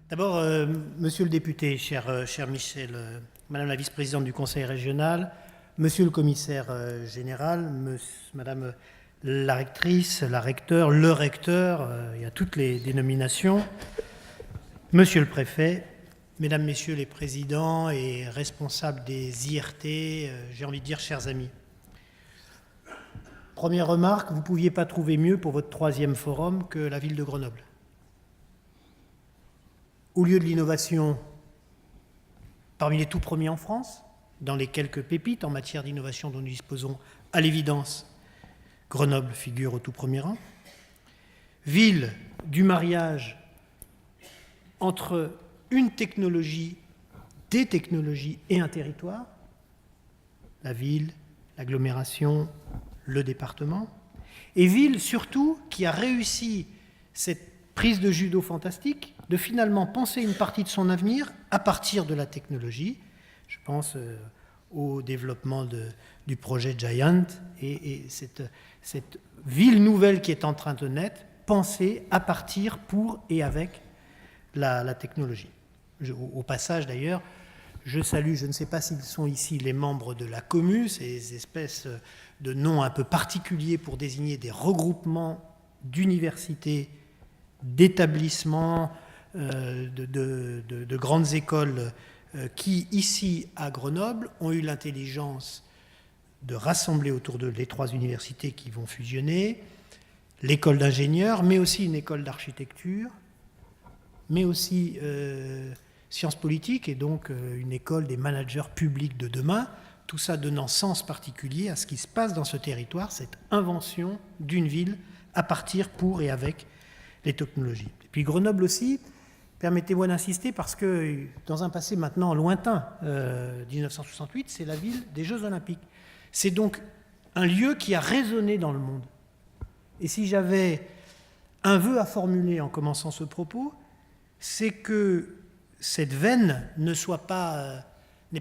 D'abord, monsieur le député, cher Michel, madame la vice-présidente du Conseil régional, monsieur le commissaire général, madame la rectrice, la recteure, le recteur, il y a toutes les dénominations, monsieur le préfet, mesdames, messieurs les présidents et responsables des IRT, j'ai envie de dire chers amis. Première remarque, vous ne pouviez pas trouver mieux pour votre troisième forum que la ville de Grenoble. Au lieu de l'innovation, parmi les tout premiers en France, dans les quelques pépites en matière d'innovation dont nous disposons, à l'évidence, Grenoble figure au tout premier rang. Ville du mariage entre une technologie, des technologies et un territoire, la ville, l'agglomération, le département, et ville surtout qui a réussi cette prise de judo fantastique de finalement penser une partie de son avenir à partir de la technologie. Je pense au développement du projet Giant et cette ville nouvelle qui est en train de naître, pensée à partir pour et avec la technologie. Au passage d'ailleurs, je salue, je ne sais pas s'ils sont ici les membres de la Commu, ces espèces de noms un peu particuliers pour désigner des regroupements d'universités, d'établissements, de grandes écoles qui, ici à Grenoble, ont eu l'intelligence de rassembler autour d'eux les trois universités qui vont fusionner, l'école d'ingénieurs, mais aussi une école d'architecture, mais aussi sciences politiques et donc une école des managers publics de demain, tout ça donnant sens particulier à ce qui se passe dans ce territoire, cette invention d'une ville à partir pour et avec les technologies. Et puis Grenoble aussi, permettez-moi d'insister parce que dans un passé maintenant lointain, 1968, c'est la ville des Jeux Olympiques. C'est donc un lieu qui a résonné dans le monde. Et si j'avais un vœu à formuler en commençant ce propos, c'est que cette veine n'ait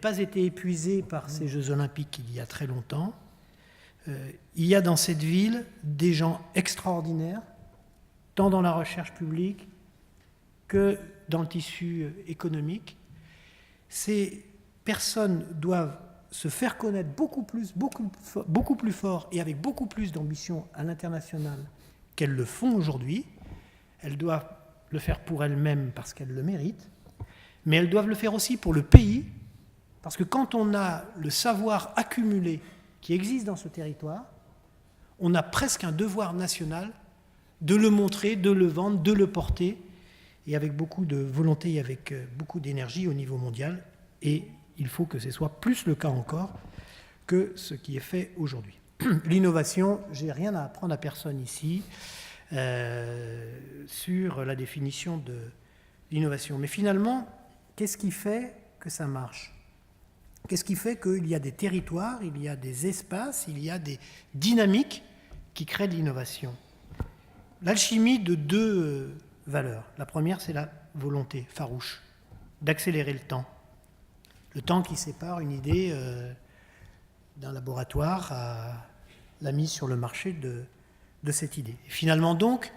pas été épuisée par ces Jeux Olympiques il y a très longtemps. Il y a dans cette ville des gens extraordinaires, tant dans la recherche publique que dans le tissu économique. Ces personnes doivent se faire connaître beaucoup plus fort et avec beaucoup plus d'ambition à l'international qu'elles le font aujourd'hui. Elles doivent le faire pour elles-mêmes parce qu'elles le méritent, mais elles doivent le faire aussi pour le pays, parce que quand on a le savoir accumulé qui existe dans ce territoire, on a presque un devoir national de le montrer, de le vendre, de le porter, et avec beaucoup de volonté et avec beaucoup d'énergie au niveau mondial. Et il faut que ce soit plus le cas encore que ce qui est fait aujourd'hui. L'innovation, je n'ai rien à apprendre à personne ici sur la définition de l'innovation. Mais finalement, qu'est-ce qui fait que ça marche ? Qu'est-ce qui fait qu'il y a des territoires, il y a des espaces, il y a des dynamiques qui créent de l'innovation ? L'alchimie de deux valeurs. La première, c'est la volonté farouche d'accélérer le temps. Le temps qui sépare une idée d'un laboratoire à la mise sur le marché de cette idée. Et finalement donc,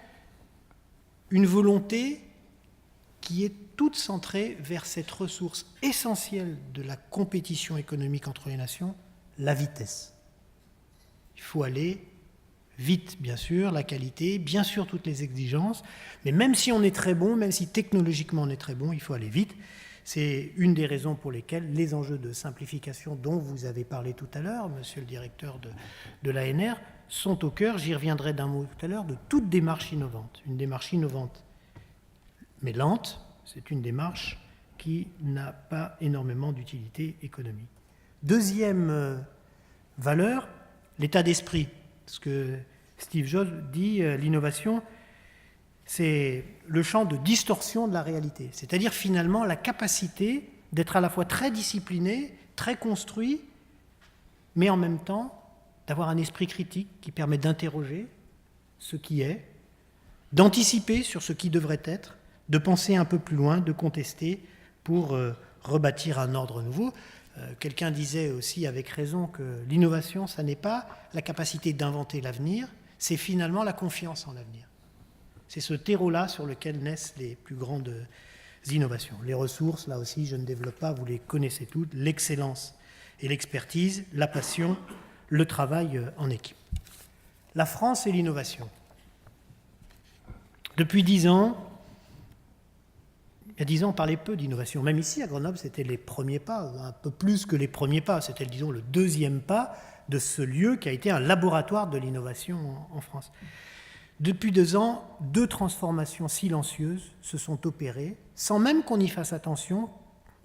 une volonté qui est toute centrée vers cette ressource essentielle de la compétition économique entre les nations, la vitesse. Il faut aller vite, bien sûr, la qualité, bien sûr toutes les exigences, mais même si on est très bon, même si technologiquement on est très bon, il faut aller vite. C'est une des raisons pour lesquelles les enjeux de simplification dont vous avez parlé tout à l'heure, monsieur le directeur de l'ANR, sont au cœur, j'y reviendrai d'un mot tout à l'heure, de toute démarche innovante. Une démarche innovante, mais lente, c'est une démarche qui n'a pas énormément d'utilité économique. Deuxième valeur, l'état d'esprit. Ce que Steve Jobs dit, l'innovation, c'est le champ de distorsion de la réalité. C'est-à-dire finalement la capacité d'être à la fois très discipliné, très construit, mais en même temps d'avoir un esprit critique qui permet d'interroger ce qui est, d'anticiper sur ce qui devrait être, de penser un peu plus loin, de contester pour rebâtir un ordre nouveau. Quelqu'un disait aussi avec raison que l'innovation, ça n'est pas la capacité d'inventer l'avenir, c'est finalement la confiance en l'avenir. C'est ce terreau-là sur lequel naissent les plus grandes innovations. Les ressources, là aussi, je ne développe pas, vous les connaissez toutes, l'excellence et l'expertise, la passion, le travail en équipe. La France et l'innovation. Depuis 10 ans, il y a 10 ans, on parlait peu d'innovation. Même ici, à Grenoble, c'était les premiers pas, un peu plus que les premiers pas. C'était, disons, le deuxième pas de ce lieu qui a été un laboratoire de l'innovation en France. Depuis 2 ans, 2 transformations silencieuses se sont opérées, sans même qu'on y fasse attention,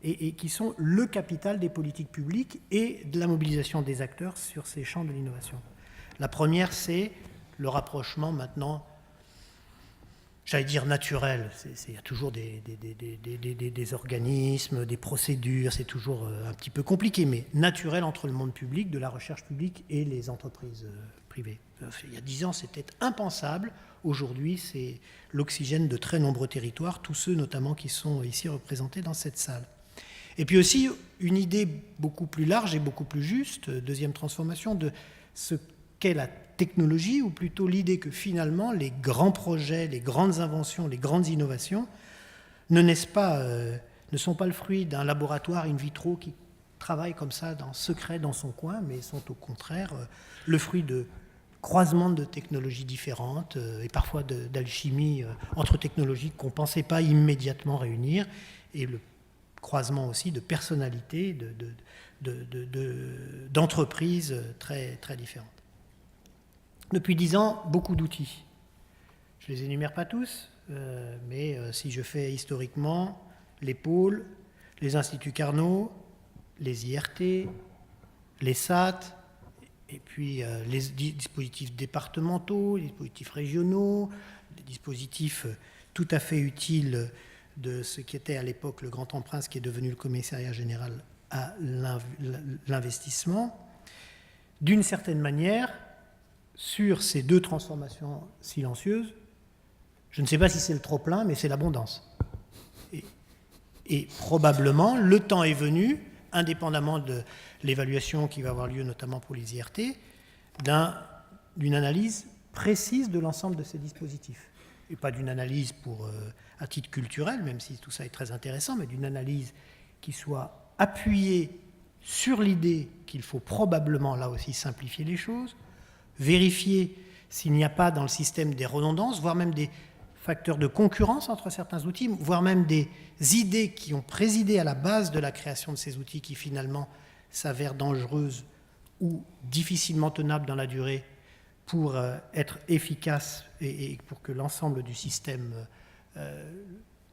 et qui sont le capital des politiques publiques et de la mobilisation des acteurs sur ces champs de l'innovation. La première, c'est le rapprochement maintenant, j'allais dire naturel. Il y a toujours des organismes, des procédures, c'est toujours un petit peu compliqué, mais naturel entre le monde public, de la recherche publique et les entreprises privées. Il y a 10 ans, c'était impensable. Aujourd'hui, c'est l'oxygène de très nombreux territoires, tous ceux notamment qui sont ici représentés dans cette salle. Et puis aussi, une idée beaucoup plus large et beaucoup plus juste, deuxième transformation, de ce qu'est la technologie, ou plutôt l'idée que finalement, les grands projets, les grandes inventions, les grandes innovations ne sont pas le fruit d'un laboratoire in vitro qui travaille comme ça, en secret, dans son coin, mais sont au contraire le fruit de croisements de technologies différentes et parfois d'alchimie entre technologies qu'on ne pensait pas immédiatement réunir, et le croisement aussi de personnalités, d'entreprises très, très différentes. Depuis 10 ans, beaucoup d'outils. Je ne les énumère pas tous, mais si je fais historiquement les pôles, les instituts Carnot, les IRT, les SAT, et puis les dispositifs départementaux, les dispositifs régionaux, les dispositifs tout à fait utiles de ce qui était à l'époque le Grand Emprunt, ce qui est devenu le Commissariat général à l'investissement. D'une certaine manière, sur ces 2 transformations silencieuses, je ne sais pas si c'est le trop-plein, mais c'est l'abondance. Et probablement, le temps est venu, indépendamment de l'évaluation qui va avoir lieu notamment pour les IRT, d'une analyse précise de l'ensemble de ces dispositifs. Et pas d'une analyse à titre culturel, même si tout ça est très intéressant, mais d'une analyse qui soit appuyée sur l'idée qu'il faut probablement, là aussi, simplifier les choses, vérifier s'il n'y a pas dans le système des redondances, voire même des facteurs de concurrence entre certains outils, voire même des idées qui ont présidé à la base de la création de ces outils qui finalement s'avèrent dangereuses ou difficilement tenables dans la durée pour être efficaces et pour que l'ensemble du système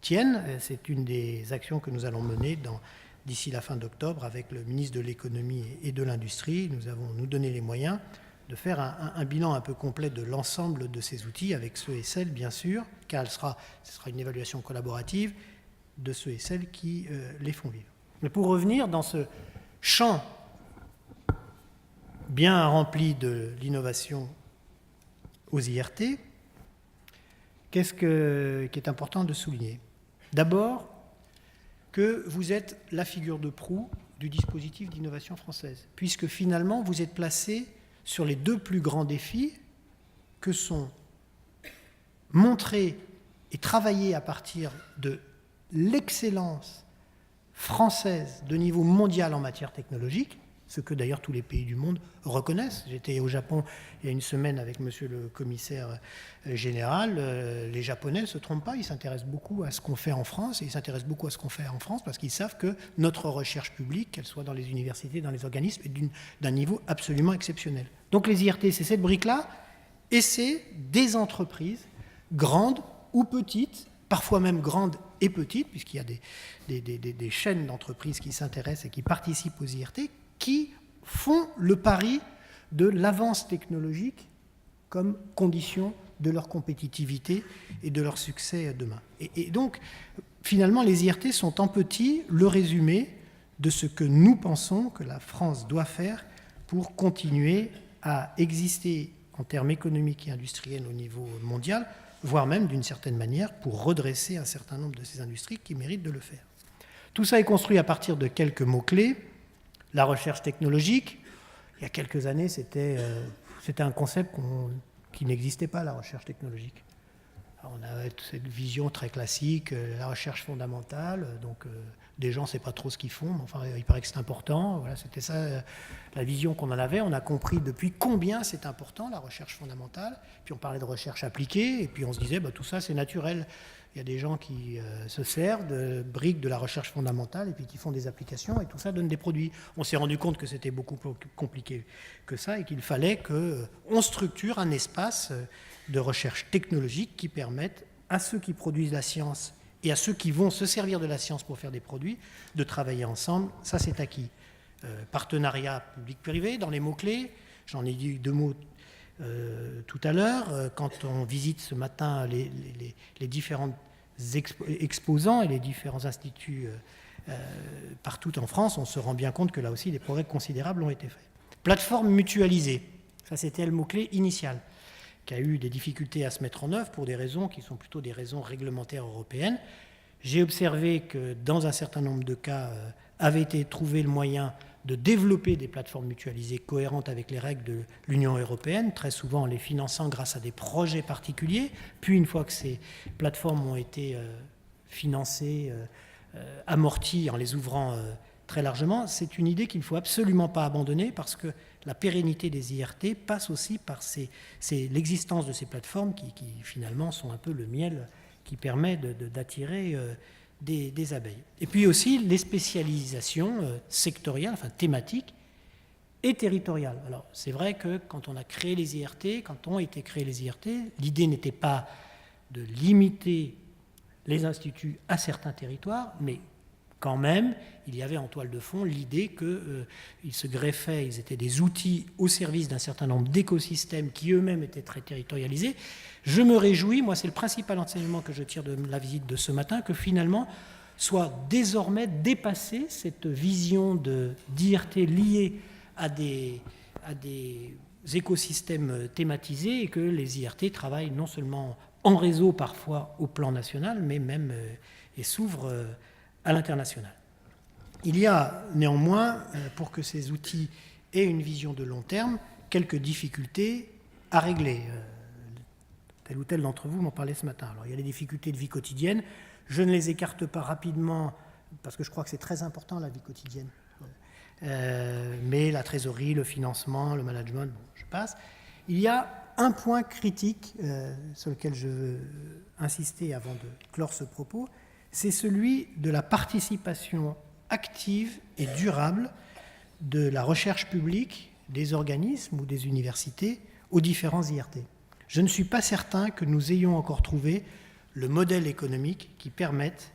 tienne. C'est une des actions que nous allons mener d'ici la fin d'octobre avec le ministre de l'économie et de l'industrie. Nous avons nous donné les moyens de faire un bilan un peu complet de l'ensemble de ces outils, avec ceux et celles, bien sûr, car ce sera une évaluation collaborative de ceux et celles qui les font vivre. Mais pour revenir dans ce champ bien rempli de l'innovation aux IRT, qu'est-ce qui est important de souligner? D'abord, que vous êtes la figure de proue du dispositif d'innovation française, puisque finalement, vous êtes placé sur les 2 plus grands défis que sont montrer et travailler à partir de l'excellence française de niveau mondial en matière technologique, ce que d'ailleurs tous les pays du monde reconnaissent. J'étais au Japon il y a une semaine avec monsieur le commissaire général. Les Japonais ne se trompent pas, ils s'intéressent beaucoup à ce qu'on fait en France, et ils s'intéressent beaucoup à ce qu'on fait en France parce qu'ils savent que notre recherche publique, qu'elle soit dans les universités, dans les organismes, est d'un niveau absolument exceptionnel. Donc les IRT, c'est cette brique-là, et c'est des entreprises, grandes ou petites, parfois même grandes et petites, puisqu'il y a des chaînes d'entreprises qui s'intéressent et qui participent aux IRT, qui font le pari de l'avance technologique comme condition de leur compétitivité et de leur succès demain. Et donc, finalement, les IRT sont en petit le résumé de ce que nous pensons que la France doit faire pour continuer à exister en termes économiques et industriels au niveau mondial, voire même, d'une certaine manière, pour redresser un certain nombre de ces industries qui méritent de le faire. Tout ça est construit à partir de quelques mots-clés. La recherche technologique, il y a quelques années, c'était un concept qui n'existait pas, la recherche technologique. On a cette vision très classique, la recherche fondamentale, donc des gens ne savent pas trop ce qu'ils font, mais enfin il paraît que c'est important. Voilà, c'était ça la vision qu'on en avait. On a compris depuis combien c'est important la recherche fondamentale. Puis on parlait de recherche appliquée, et puis on se disait tout ça c'est naturel. Il y a des gens qui se servent de briques de la recherche fondamentale et puis qui font des applications, et tout ça donne des produits. On s'est rendu compte que c'était beaucoup plus compliqué que ça et qu'il fallait qu'on structure un espace de recherche technologique qui permette à ceux qui produisent la science et à ceux qui vont se servir de la science pour faire des produits de travailler ensemble. Ça, c'est acquis. Partenariat public-privé dans les mots-clés. J'en ai dit 2 mots tout à l'heure. Quand on visite ce matin les différents exposants et les différents instituts partout en France, on se rend bien compte que là aussi, des progrès considérables ont été faits. Plateforme mutualisée. Ça, c'était le mot-clé initial, qui a eu des difficultés à se mettre en œuvre pour des raisons qui sont plutôt des raisons réglementaires européennes. J'ai observé que dans un certain nombre de cas, avait été trouvé le moyen de développer des plateformes mutualisées cohérentes avec les règles de l'Union européenne, très souvent en les finançant grâce à des projets particuliers. Puis une fois que ces plateformes ont été financées, amorties en les ouvrant très largement, c'est une idée qu'il ne faut absolument pas abandonner parce que la pérennité des IRT passe aussi par l'existence de ces plateformes qui finalement sont un peu le miel qui permet d'attirer des abeilles. Et puis aussi les spécialisations sectorielles, enfin thématiques et territoriales. Alors c'est vrai que quand on a créé les IRT, quand ont été créés les IRT, l'idée n'était pas de limiter les instituts à certains territoires, mais quand même, il y avait en toile de fond l'idée qu'ils se greffaient, ils étaient des outils au service d'un certain nombre d'écosystèmes qui eux-mêmes étaient très territorialisés. Je me réjouis, moi c'est le principal enseignement que je tire de la visite de ce matin, que finalement soit désormais dépassée cette vision d'IRT liée à des écosystèmes thématisés et que les IRT travaillent non seulement en réseau parfois au plan national, mais même et s'ouvrent à l'international. Il y a néanmoins, pour que ces outils aient une vision de long terme, quelques difficultés à régler. Tel ou tel d'entre vous m'en parlait ce matin. Alors, il y a les difficultés de vie quotidienne. Je ne les écarte pas rapidement, parce que je crois que c'est très important, la vie quotidienne. Mais la trésorerie, le financement, le management, bon, je passe. Il y a un point critique sur lequel je veux insister avant de clore ce propos, c'est celui de la participation active et durable de la recherche publique, des organismes ou des universités aux différents IRT. Je ne suis pas certain que nous ayons encore trouvé le modèle économique qui permette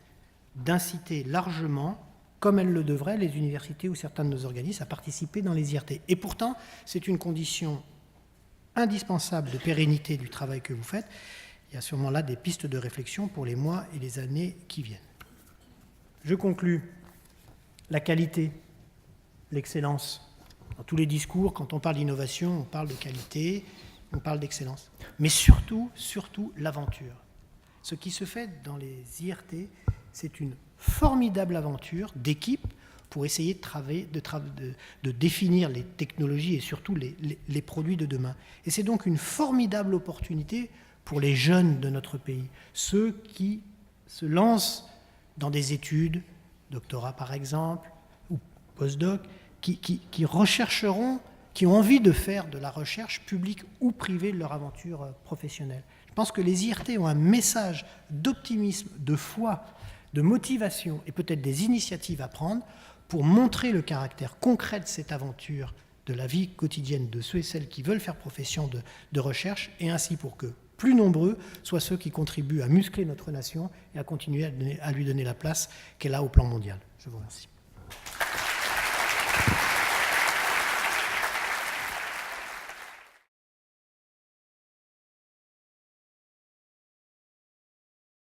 d'inciter largement, comme elles le devraient, les universités ou certains de nos organismes à participer dans les IRT. Et pourtant, c'est une condition indispensable de pérennité du travail que vous faites. Il y a sûrement là des pistes de réflexion pour les mois et les années qui viennent. Je conclus. La qualité, l'excellence. Dans tous les discours, quand on parle d'innovation, on parle de qualité, on parle d'excellence. Mais surtout, l'aventure. Ce qui se fait dans les IRT, c'est une formidable aventure d'équipe pour essayer de définir les technologies et surtout les produits de demain. Et c'est donc une formidable opportunité pour les jeunes de notre pays, ceux qui se lancent dans des études, doctorat par exemple, ou postdoc, qui rechercheront, qui ont envie de faire de la recherche publique ou privée de leur aventure professionnelle. Je pense que les IRT ont un message d'optimisme, de foi, de motivation et peut-être des initiatives à prendre pour montrer le caractère concret de cette aventure de la vie quotidienne de ceux et celles qui veulent faire profession de recherche, et ainsi pour que plus nombreux soient ceux qui contribuent à muscler notre nation et à continuer à lui donner la place qu'elle a au plan mondial. Je vous remercie.